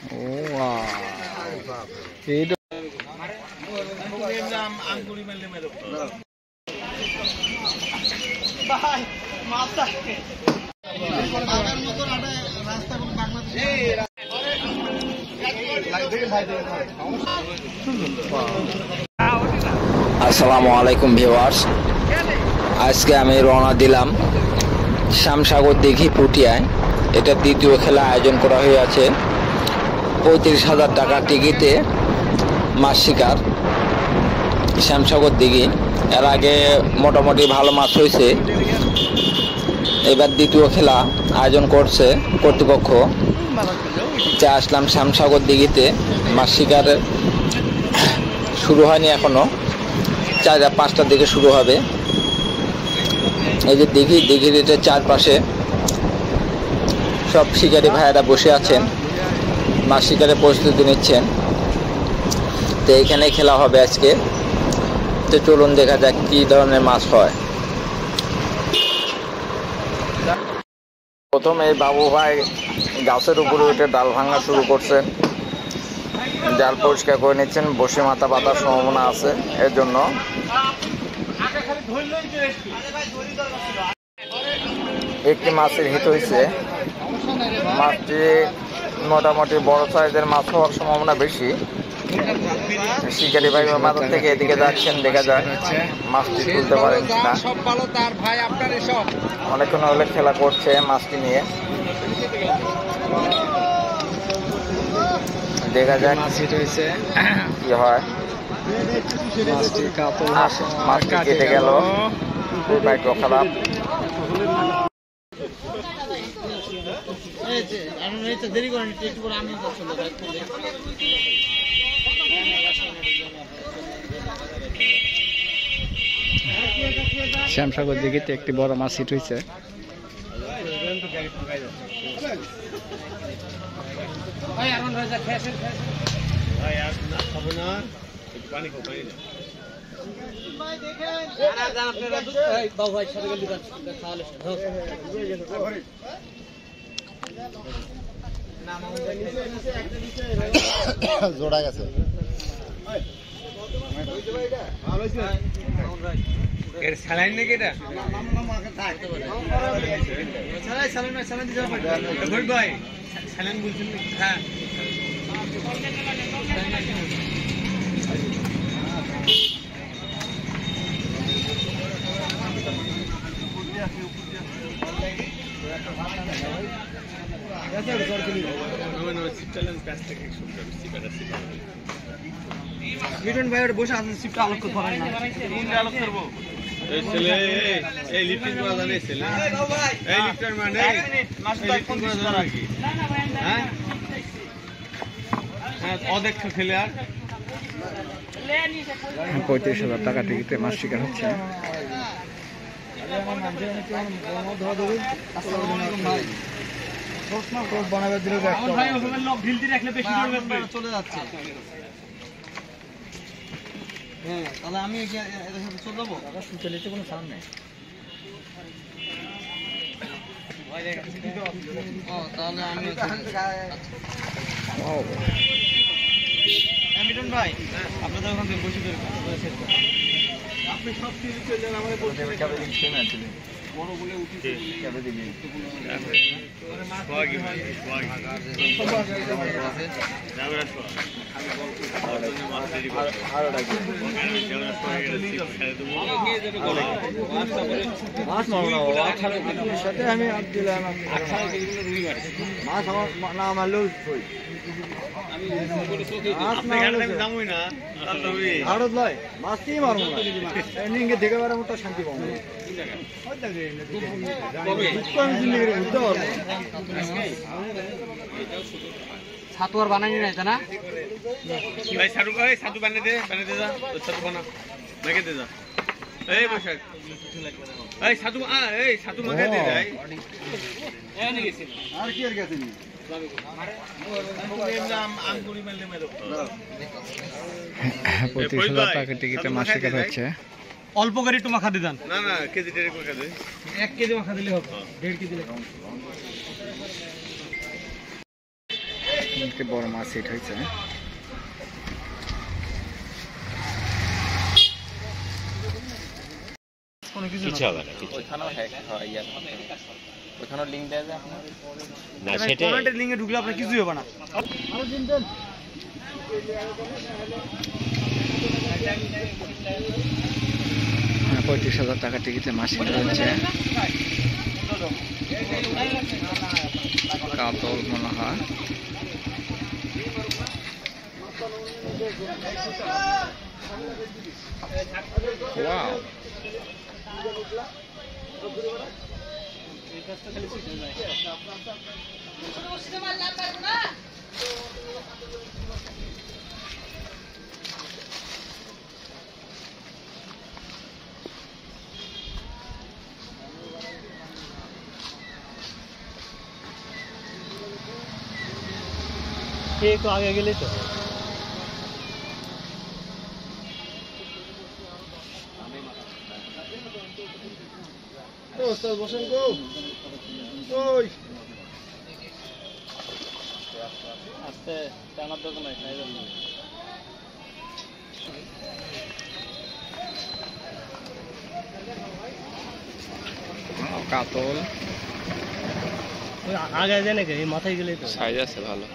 আসসালামু আলাইকুম ভিউয়ার্স, আজকে আমি রওনা দিলাম শ্যামসাগর দিঘি পুটিয়ায়। এটা দ্বিতীয় খেলা আয়োজন করা হয়েছে। 35,000 টাকা টিকিটে মাছ শিকার শ্যামসাগর দিঘি। এর আগে মোটামুটি ভালো মাছ হয়েছে, এবার দ্বিতীয় খেলা আয়োজন করছে কর্তৃপক্ষ। আসলাম শ্যামসাগর দিঘিতে। মাছ শিকার শুরু হয়নি এখনো, 4-5টার দিকে শুরু হবে। এই যে দিঘির এটা চারপাশে সব শিকারী ভাইয়েরা বসে আছেন, মাছ শিকারের প্রস্তুতি নিচ্ছেন। তো এইখানে খেলা হবে আজকে। তো চলুন দেখা যাক কি ধরনের মাছ হয়। প্রথমে বাবু ভাই গাছের উপরে উঠে ডাল ভাঙা শুরু করছেন, জাল পরিষ্কার করে নিচ্ছেন। বসে মাথা বাঁধার সম্ভাবনা আছে, এর জন্য একটি মাছের হিট হয়েছে। মাছটি মোটামুটি বড় সাইজের মাছ হওয়ার সম্ভাবনা বেশি। শিকারি ভাই মাথার থেকে এদিকে যাচ্ছেন, দেখা যাক মাছটি তুলতে পারেন কিনা। অনেকক্ষণ হলে খেলা করছে মাছটি নিয়ে, দেখা যাক কি হয়। মাছটি কেটে গেল, ভাগ্য খারাপ। শ্যামসাগর দিঘিতে একটি বড় মাছ হিট হয়েছে। জোড়া গেছে স্যালাইন নাকি এটা? ভাই স্যালাইন বলছেন? হ্যাঁ, মিটন ভাই ওটা বসে আছেন, সিটটা আলোক করতে পারেন না। কোনটা আলোক করব? এই ছেলে এই লিফটিং করা জানে ছেলে, এই লিফটার মানে মাছটা কোন দিকে করা কি? হ্যাঁ হ্যাঁ, অদক্ষ ছেলে। আর 35,000 টাকা টিকিটে মাছ শিকার হচ্ছে। চলে যাচ্ছে। হ্যাঁ, তাহলে আমি চলে যাবো। সুচলিত কোনো সার নেই। তাহলে আমি মিটন ভাই আপনাদের ওখান থেকে বসে আপনি সব কিছু চলে যান। আমাদের বড় বলে উঠেছে সাথে আমি দিলাম মাছ আমার না মারলেও ভারত লয় মাছ কি মারবো না, নিঙ্গে দেখে বেড়া মোটা শান্তি পাবো। ছাতু আর বানাই নাই তা না? ছাতু বানিয়ে দে, যা ছাতু বানা মেখে দে যা। এই বৈশাখ এই ছাতু মাখে দে যাই। আর কি আর গেছে 35,000 টাকা টিকিটে মাছ শিকার হচ্ছে। অল্প করে একটু মাখা দিয়ে দেন। না না, কেজি টেরে মাখা দে। 1 কেজি মাখা দিলে হবে, 1.5 কেজি। একটি বড় মাছ হিট হয়েছে। কিছু হবে না, কিছু ওইখানেও লিঙ্ক দেওয়া যায় না, সেটাই কমেন্টের লিঙ্কে ঢুকলে আপনার কিছুই হবে না। 35,000 টাকা টিকিটে মাছ শিকার হচ্ছে। কাতল মনে হয়। ওয়াও, একটু আগে গেলেই তো বসেন গো। ওই আস্তে টানার দোকান আছে। কাতল আগে যায় নাকি এই মাথায় গেলেই তো সাইজ আছে ভালো।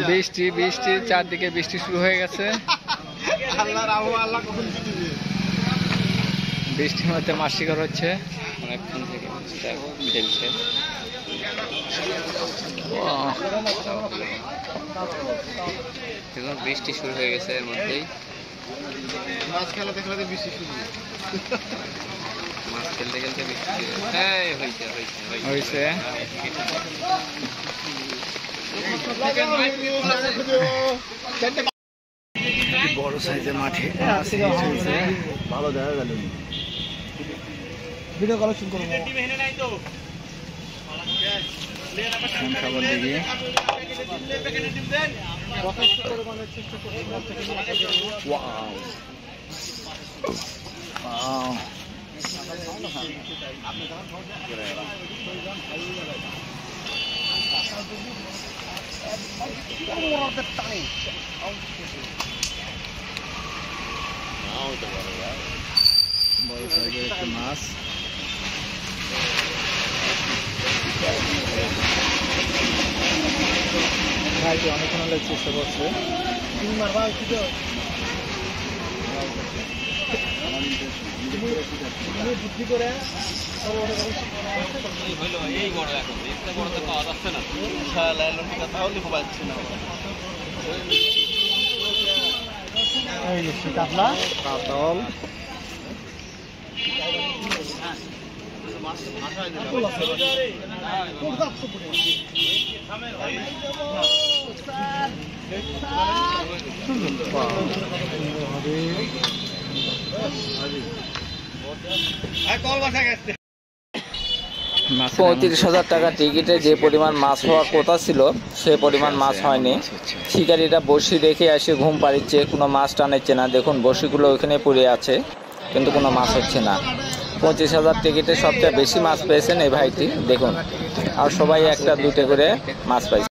বৃষ্টি বৃষ্টি চারদিকে বৃষ্টি শুরু হয়ে গেছে। বৃষ্টির মধ্যে মাছ শিকার হচ্ছে অনেকক্ষণ থেকে খেলছে। এখন বৃষ্টি শুরু হয়ে গেছে, এর মধ্যেই মাছ খেলা দেখলে বৃষ্টি শুরু। মাছ খেলতে খেলতে বৃষ্টি হ্যাঁ হয়েছে হয়েছে হয়েছে। বড় সাইজের মাঠে ভালো দেখা গেল। ভিডিও কালেকশন করবো। খাবার দিকে বড় সাইজের একটা মাছ। ভাইটি অনেকক্ষণ হলে চেষ্টা করছে। এই বড় এখন একটা বড় তো পাওয়া যাচ্ছে না, তাহলে পাচ্ছি না। কাতল কল বাসা গেছে। 35,000 টাকা টিকিটে যে পরিমাণ মাছ হওয়ার কথা ছিল সে পরিমাণ মাছ হয়নি। শিকারীরা বড়শি রেখে এসে ঘুম পাড়িচ্ছে, কোনো মাছ টানাচ্ছে না। দেখুন বড়শিগুলো ওইখানে পড়ে আছে কিন্তু কোনো মাছ হচ্ছে না। 25,000 টিকিটে সবচেয়ে বেশি মাছ পেয়েছেন এই ভাইটি দেখুন, আর সবাই একটা দুটো করে মাছ পাইছে।